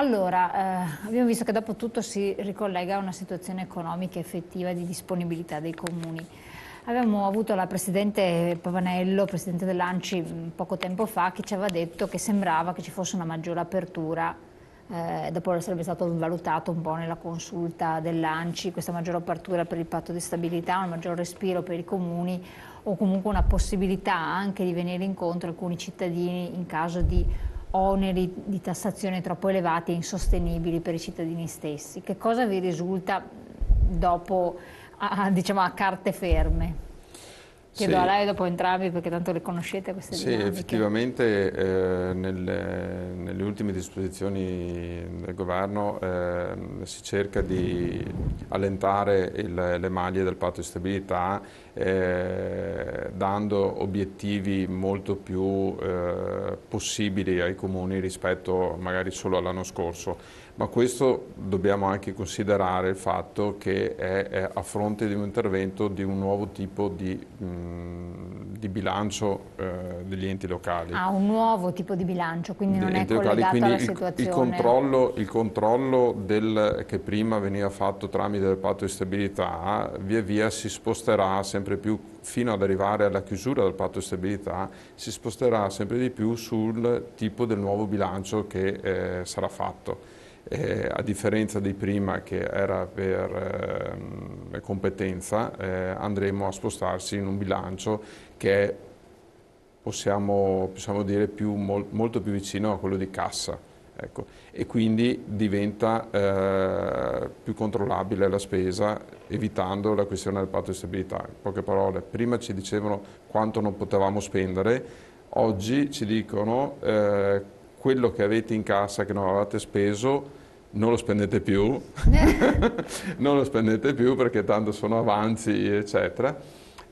Allora, abbiamo visto che dopo tutto si ricollega a una situazione economica effettiva di disponibilità dei comuni. Abbiamo avuto la Presidente Pavanello, Presidente dell'ANCI, poco tempo fa, che ci aveva detto che sembrava che ci fosse una maggiore apertura, dopo essere stato valutato un po' nella consulta dell'ANCI, questa maggiore apertura per il patto di stabilità, un maggior respiro per i comuni o comunque una possibilità anche di venire incontro a alcuni cittadini in caso di oneri di tassazione troppo elevati e insostenibili per i cittadini stessi. Che cosa vi risulta dopo, diciamo, a carte ferme? Chiedo a lei dopo entrambi perché tanto le conoscete queste dinamiche. Sì, effettivamente nelle ultime disposizioni del governo si cerca di allentare le maglie del patto di stabilità dando obiettivi molto più possibili ai comuni rispetto magari solo all'anno scorso. Ma questo dobbiamo anche considerare il fatto che è a fronte di un intervento di un nuovo tipo di bilancio degli enti locali. Ah, un nuovo tipo di bilancio, quindi non è collegato alla situazione. Il controllo che prima veniva fatto tramite il patto di stabilità via via si sposterà sempre più fino ad arrivare alla chiusura del patto di stabilità, si sposterà sempre di più sul tipo del nuovo bilancio che sarà fatto. A differenza di prima che era per competenza, andremo a spostarsi in un bilancio che è, possiamo dire, molto più vicino a quello di cassa. Ecco. E quindi diventa più controllabile la spesa, evitando la questione del patto di stabilità. In poche parole, prima ci dicevano quanto non potevamo spendere, oggi ci dicono quello che avete in cassa che non avevate speso non lo spendete più, non lo spendete più perché tanto sono avanzi, eccetera,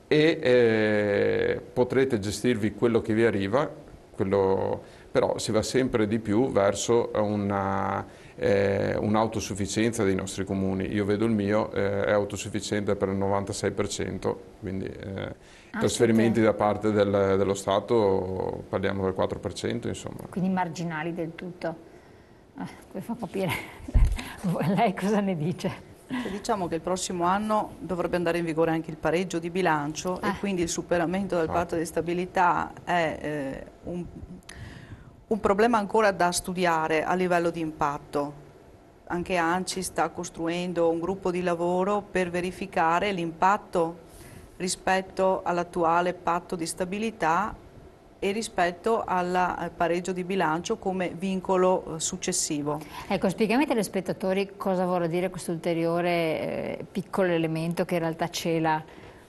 e potrete gestirvi quello che vi arriva, però si va sempre di più verso un'autosufficienza dei nostri comuni. Io vedo il mio è autosufficiente per il 96%, quindi trasferimenti da parte dello Stato parliamo del 4%, insomma. Quindi marginali del tutto. Mi fa capire lei cosa ne dice. Diciamo che il prossimo anno dovrebbe andare in vigore anche il pareggio di bilancio e quindi il superamento del patto di stabilità è un problema ancora da studiare a livello di impatto. Anche ANCI sta costruendo un gruppo di lavoro per verificare l'impatto rispetto all'attuale patto di stabilità e rispetto al pareggio di bilancio come vincolo successivo. Ecco, spiegami ai telespettatori cosa vorrà dire questo ulteriore piccolo elemento che in realtà cela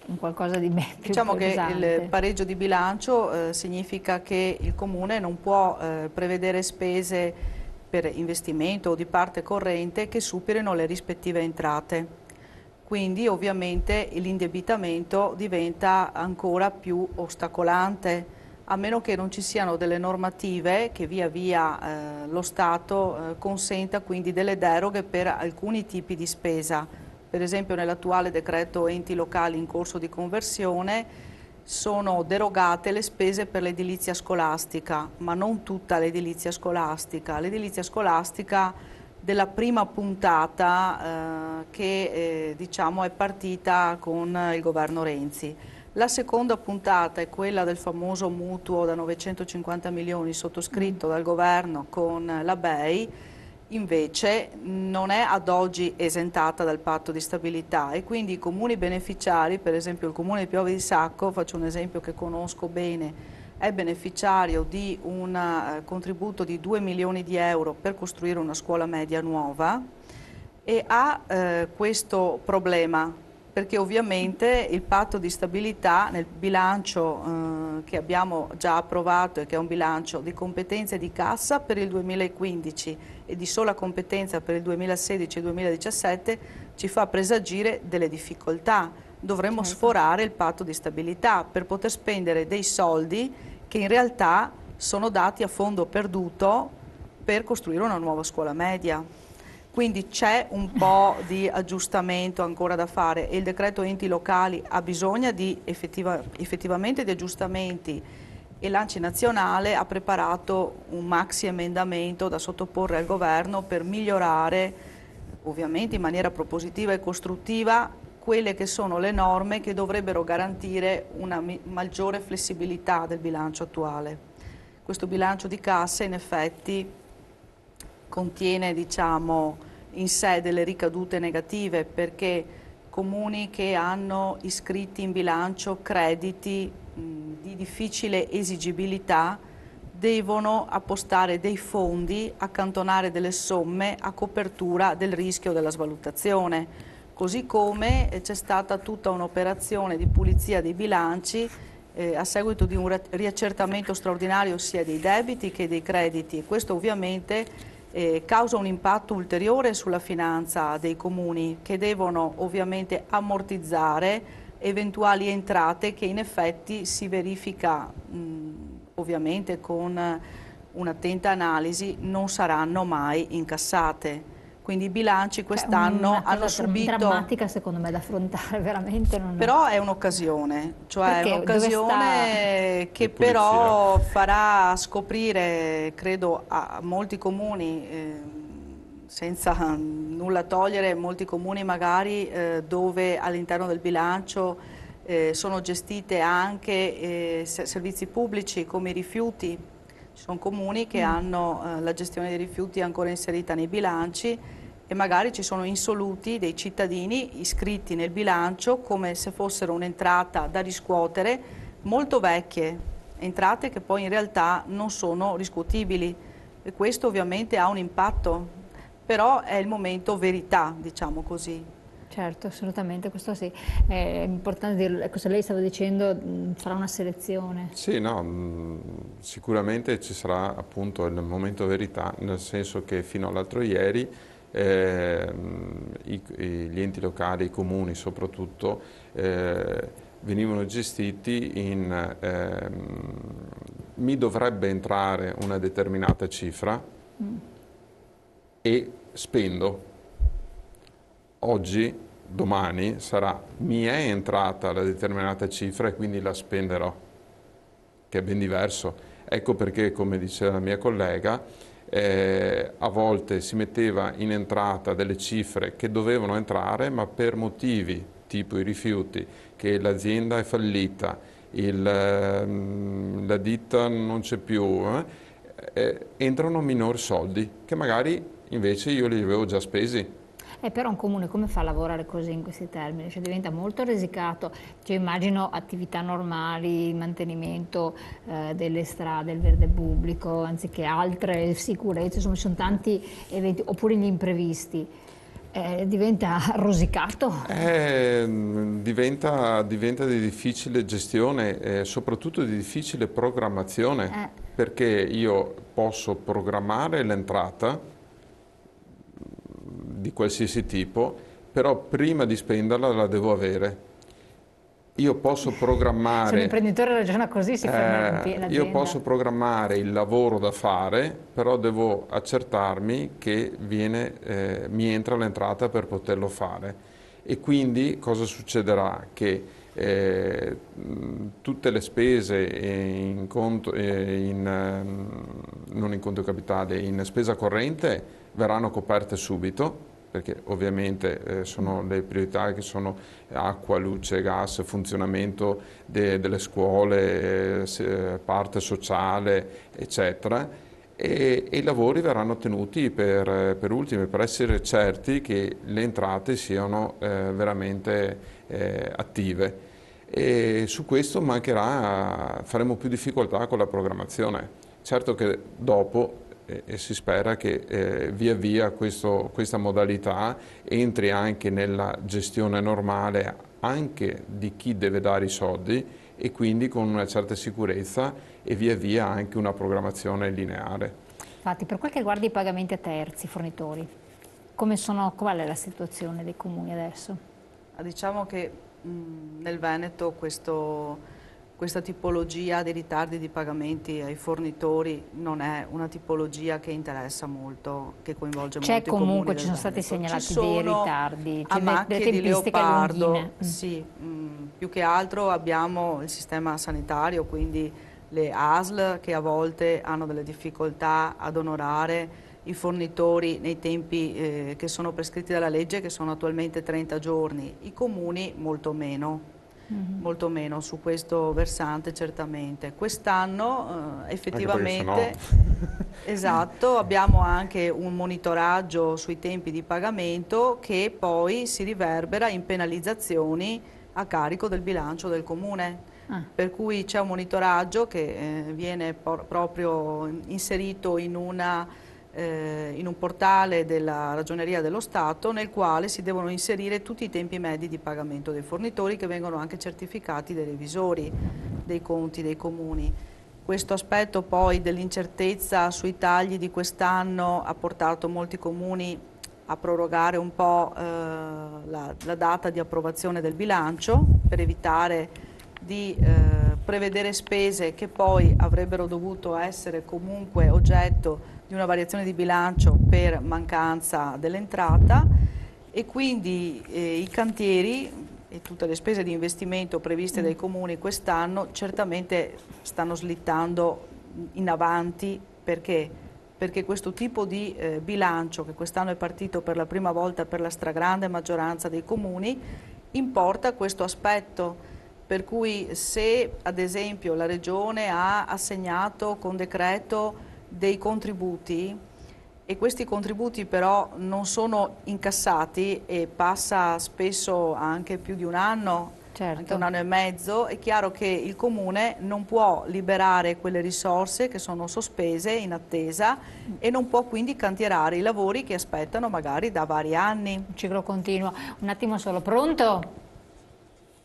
un qualcosa di ben più Diciamo pesante. che il pareggio di bilancio significa che il Comune non può prevedere spese per investimento o di parte corrente che superino le rispettive entrate. Quindi ovviamente l'indebitamento diventa ancora più ostacolante, a meno che non ci siano delle normative che via via lo Stato consenta quindi delle deroghe per alcuni tipi di spesa. Per esempio nell'attuale decreto enti locali in corso di conversione sono derogate le spese per l'edilizia scolastica, ma non tutta l'edilizia scolastica. L'edilizia scolastica della prima puntata che diciamo è partita con il governo Renzi. La seconda puntata è quella del famoso mutuo da 950 milioni sottoscritto dal governo con la BEI, invece non è ad oggi esentata dal patto di stabilità e quindi i comuni beneficiari, per esempio il comune di Piove di Sacco, faccio un esempio che conosco bene, è beneficiario di un contributo di 2 milioni di euro per costruire una scuola media nuova e ha questo problema, perché ovviamente il patto di stabilità nel bilancio che abbiamo già approvato e che è un bilancio di competenza e di cassa per il 2015 e di sola competenza per il 2016 e 2017 ci fa presagire delle difficoltà. Dovremmo sforare il patto di stabilità per poter spendere dei soldi che in realtà sono dati a fondo perduto per costruire una nuova scuola media. Quindi c'è un po' di aggiustamento ancora da fare e il decreto enti locali ha bisogno di effettivamente di aggiustamenti e l'ANCI nazionale ha preparato un maxi emendamento da sottoporre al governo per migliorare, ovviamente in maniera propositiva e costruttiva, quelle che sono le norme che dovrebbero garantire una maggiore flessibilità del bilancio attuale. Questo bilancio di cassa in effetti contiene, diciamo, in sé delle ricadute negative, perché comuni che hanno iscritti in bilancio crediti di difficile esigibilità devono appostare dei fondi, accantonare delle somme a copertura del rischio della svalutazione, così come c'è stata tutta un'operazione di pulizia dei bilanci a seguito di un riaccertamento straordinario sia dei debiti che dei crediti, e questo ovviamente causa un impatto ulteriore sulla finanza dei comuni, che devono ovviamente ammortizzare eventuali entrate che in effetti si verifica ovviamente con un'attenta analisi non saranno mai incassate. Quindi i bilanci quest'anno hanno subito... È drammatica secondo me da affrontare, veramente. Non... Però è un'occasione, cioè è un'occasione che però pulizia farà scoprire, credo, a molti comuni, senza nulla togliere, molti comuni magari dove all'interno del bilancio sono gestite anche servizi pubblici come i rifiuti. Ci sono comuni che hanno la gestione dei rifiuti ancora inserita nei bilanci e magari ci sono insoluti dei cittadini iscritti nel bilancio come se fossero un'entrata da riscuotere, molto vecchie, entrate che poi in realtà non sono riscuotibili, e questo ovviamente ha un impatto, però è il momento verità, diciamo così. Certo, assolutamente, questo sì, è importante dirlo. Ecco, se lei stava dicendo farà una selezione. Sì, no, sicuramente ci sarà appunto il momento verità, nel senso che fino all'altro ieri gli enti locali, i comuni soprattutto, venivano gestiti in mi dovrebbe entrare una determinata cifra e spendo. Oggi, domani, sarà mi è entrata la determinata cifra e quindi la spenderò, che è ben diverso. Ecco perché, come diceva la mia collega, a volte si metteva in entrata delle cifre che dovevano entrare, ma per motivi tipo i rifiuti, che l'azienda è fallita, la ditta non c'è più, entrano minori soldi, che magari invece io li avevo già spesi. Però un comune come fa a lavorare così in questi termini? Cioè diventa molto risicato, cioè immagino attività normali, mantenimento delle strade, il verde pubblico, anziché altre sicurezze, insomma ci sono tanti eventi, oppure gli imprevisti. Diventa rosicato? Diventa di difficile gestione, soprattutto di difficile programmazione, perché io posso programmare l'entrata di qualsiasi tipo, però prima di spenderla la devo avere. Io posso programmare... Se un imprenditore ragiona così si ferma l'azienda. Io posso programmare il lavoro da fare, però devo accertarmi che mi entra l'entrata per poterlo fare. E quindi cosa succederà? Che tutte le spese non in conto capitale, in spesa corrente verranno coperte subito, perché ovviamente sono le priorità che sono acqua, luce, gas, funzionamento delle scuole, parte sociale, eccetera, e i lavori verranno tenuti per ultimi, per essere certi che le entrate siano veramente attive. E su questo faremo più difficoltà con la programmazione. Certo che dopo e si spera che via via questa modalità entri anche nella gestione normale anche di chi deve dare i soldi, e quindi con una certa sicurezza e via via anche una programmazione lineare. Infatti, per quel che riguarda i pagamenti a terzi, fornitori, qual è la situazione dei comuni adesso? Diciamo che nel Veneto questa tipologia di ritardi di pagamenti ai fornitori non è una tipologia che interessa molto, che coinvolge molto i comuni. Comunque ci sono stati segnalati dei ritardi, a macchie di leopardo, lunghine. Sì, più che altro abbiamo il sistema sanitario, quindi le ASL che a volte hanno delle difficoltà ad onorare i fornitori nei tempi che sono prescritti dalla legge, che sono attualmente 30 giorni, i comuni molto meno. Molto meno su questo versante certamente. Quest'anno effettivamente esatto, abbiamo anche un monitoraggio sui tempi di pagamento che poi si riverbera in penalizzazioni a carico del bilancio del comune. Per cui c'è un monitoraggio che viene proprio inserito in un portale della Ragioneria dello Stato, nel quale si devono inserire tutti i tempi medi di pagamento dei fornitori, che vengono anche certificati dai revisori dei conti dei comuni. Questo aspetto poi dell'incertezza sui tagli di quest'anno ha portato molti comuni a prorogare un po' la data di approvazione del bilancio, per evitare di prevedere spese che poi avrebbero dovuto essere comunque oggetto di una variazione di bilancio per mancanza dell'entrata, e quindi i cantieri e tutte le spese di investimento previste dai comuni quest'anno certamente stanno slittando in avanti. Perché? Perché questo tipo di bilancio, che quest'anno è partito per la prima volta per la stragrande maggioranza dei comuni, importa questo aspetto. Per cui se ad esempio la Regione ha assegnato con decreto dei contributi e questi contributi però non sono incassati e passa spesso anche più di un anno, anche un anno e mezzo, è chiaro che il comune non può liberare quelle risorse che sono sospese in attesa e non può quindi cantierare i lavori che aspettano magari da vari anni. Un ciclo continuo. Un attimo solo, pronto?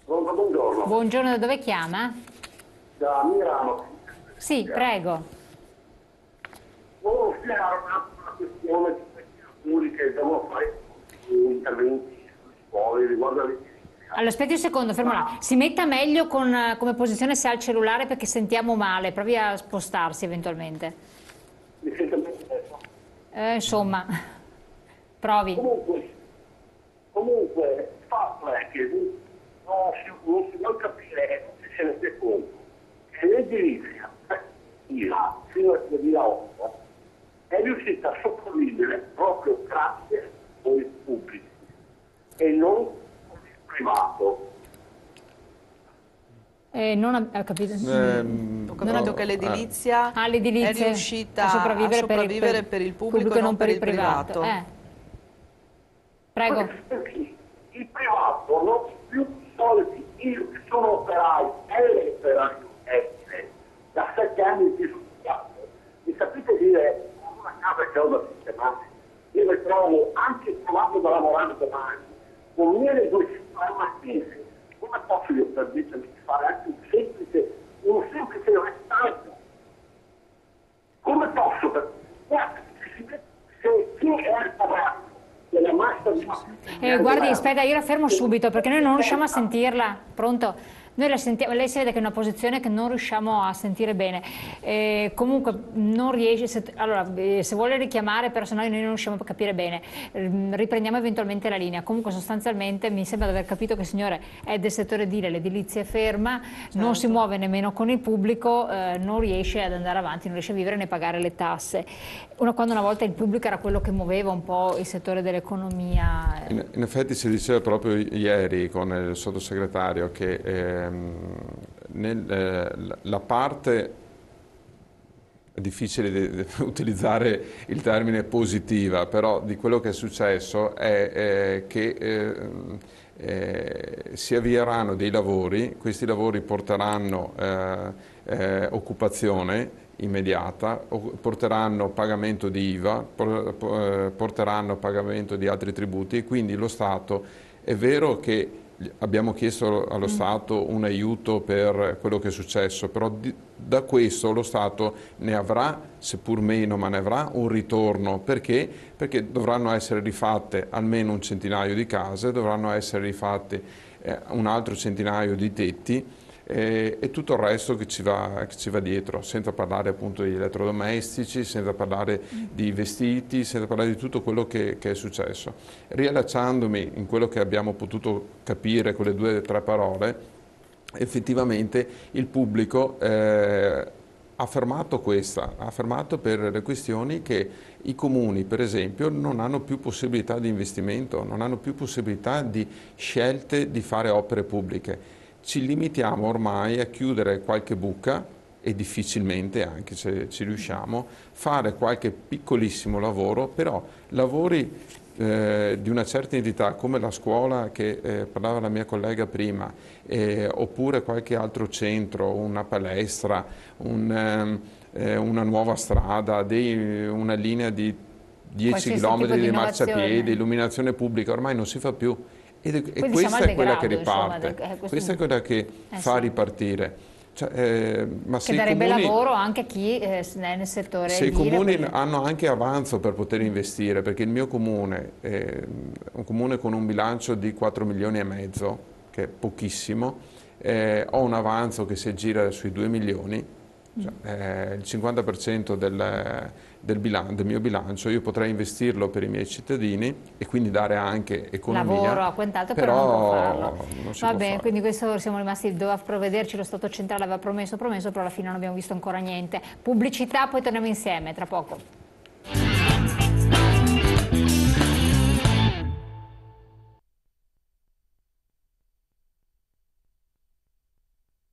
Buongiorno. Buongiorno, da dove chiama? Da Milano. Sì, prego. Volevo spiegare una questione di questi alcuni che devono fare interventi sulle scuole riguardo alle... Allora, aspetti un secondo, fermo là. Si metta meglio come posizione se ha il cellulare, perché sentiamo male. Provi a spostarsi eventualmente. Mi sente bene adesso? Insomma, provi. Comunque, il fatto è che non si vuole capire e non si se ne rende conto che l'edilizia fino al 2008 è riuscita a sopravvivere proprio grazie ai pubblici e non al privato. Non ho capito. Ho capito che l'edilizia è riuscita a sopravvivere per il pubblico e non per il privato. Prego. Perché il privato non ha più soldi. Io che sono operaio e operaio da 7 anni di risultato, mi sapete dire una casa che ho da sistemare, io mi trovo anche trovato da lavorare domani con 1.200 euro a mese. Come posso io permettermi di fare anche un semplice restaggio? Come posso? Guarda, se chi è il pagato della massa di... Guardi, aspetta, io la fermo subito perché noi non riusciamo a sentirla. Pronto? Noi la sentiamo, lei si vede che è in una posizione che non riusciamo a sentire bene. Comunque non riesce, se vuole richiamare, però se no noi non riusciamo a capire bene. Riprendiamo eventualmente la linea. Comunque sostanzialmente mi sembra di aver capito che il signore è del settore edile, l'edilizia è ferma, certo, non si muove nemmeno con il pubblico, non riesce ad andare avanti, non riesce a vivere né pagare le tasse. Quando una volta il pubblico era quello che muoveva un po' il settore dell'economia. In effetti si diceva proprio ieri con il sottosegretario che la parte, è difficile utilizzare il termine positiva, però di quello che è successo è che si avvieranno dei lavori, questi lavori porteranno occupazione immediata, porteranno pagamento di IVA, porteranno pagamento di altri tributi, e quindi lo Stato, è vero che abbiamo chiesto allo Stato un aiuto per quello che è successo, però da questo lo Stato ne avrà, seppur meno, ma ne avrà un ritorno. Perché? Perché dovranno essere rifatte almeno un centinaio di case, dovranno essere rifatte un altro centinaio di tetti, e tutto il resto che ci va dietro, senza parlare appunto di elettrodomestici, senza parlare di vestiti, senza parlare di tutto quello che è successo. Riallacciandomi in quello che abbiamo potuto capire con le 2 o 3 parole, effettivamente il pubblico ha fermato per le questioni che i comuni, per esempio, non hanno più possibilità di investimento, non hanno più possibilità di scelte di fare opere pubbliche. Ci limitiamo ormai a chiudere qualche buca, e difficilmente, anche se ci riusciamo, fare qualche piccolissimo lavoro, però lavori di una certa entità come la scuola che parlava la mia collega prima, oppure qualche altro centro, una palestra, una nuova strada, una linea di 10 km di marciapiedi, illuminazione pubblica, ormai non si fa più. E questa è quella che riparte, questa è quella che fa ripartire. Ma che darebbe lavoro anche a chi è nel settore se i comuni hanno anche avanzo per poter investire, perché il mio comune è un comune con un bilancio di 4,5 milioni, che è pochissimo, ho un avanzo che si aggira sui 2 milioni, il 50% del mio bilancio io potrei investirlo per i miei cittadini e quindi dare anche economia. Lavoro a quant'altro, però non può farlo. Va bene, quindi questo siamo rimasti, doveva provvederci, lo Stato centrale aveva promesso, però alla fine non abbiamo visto ancora niente. Pubblicità, poi torniamo insieme tra poco.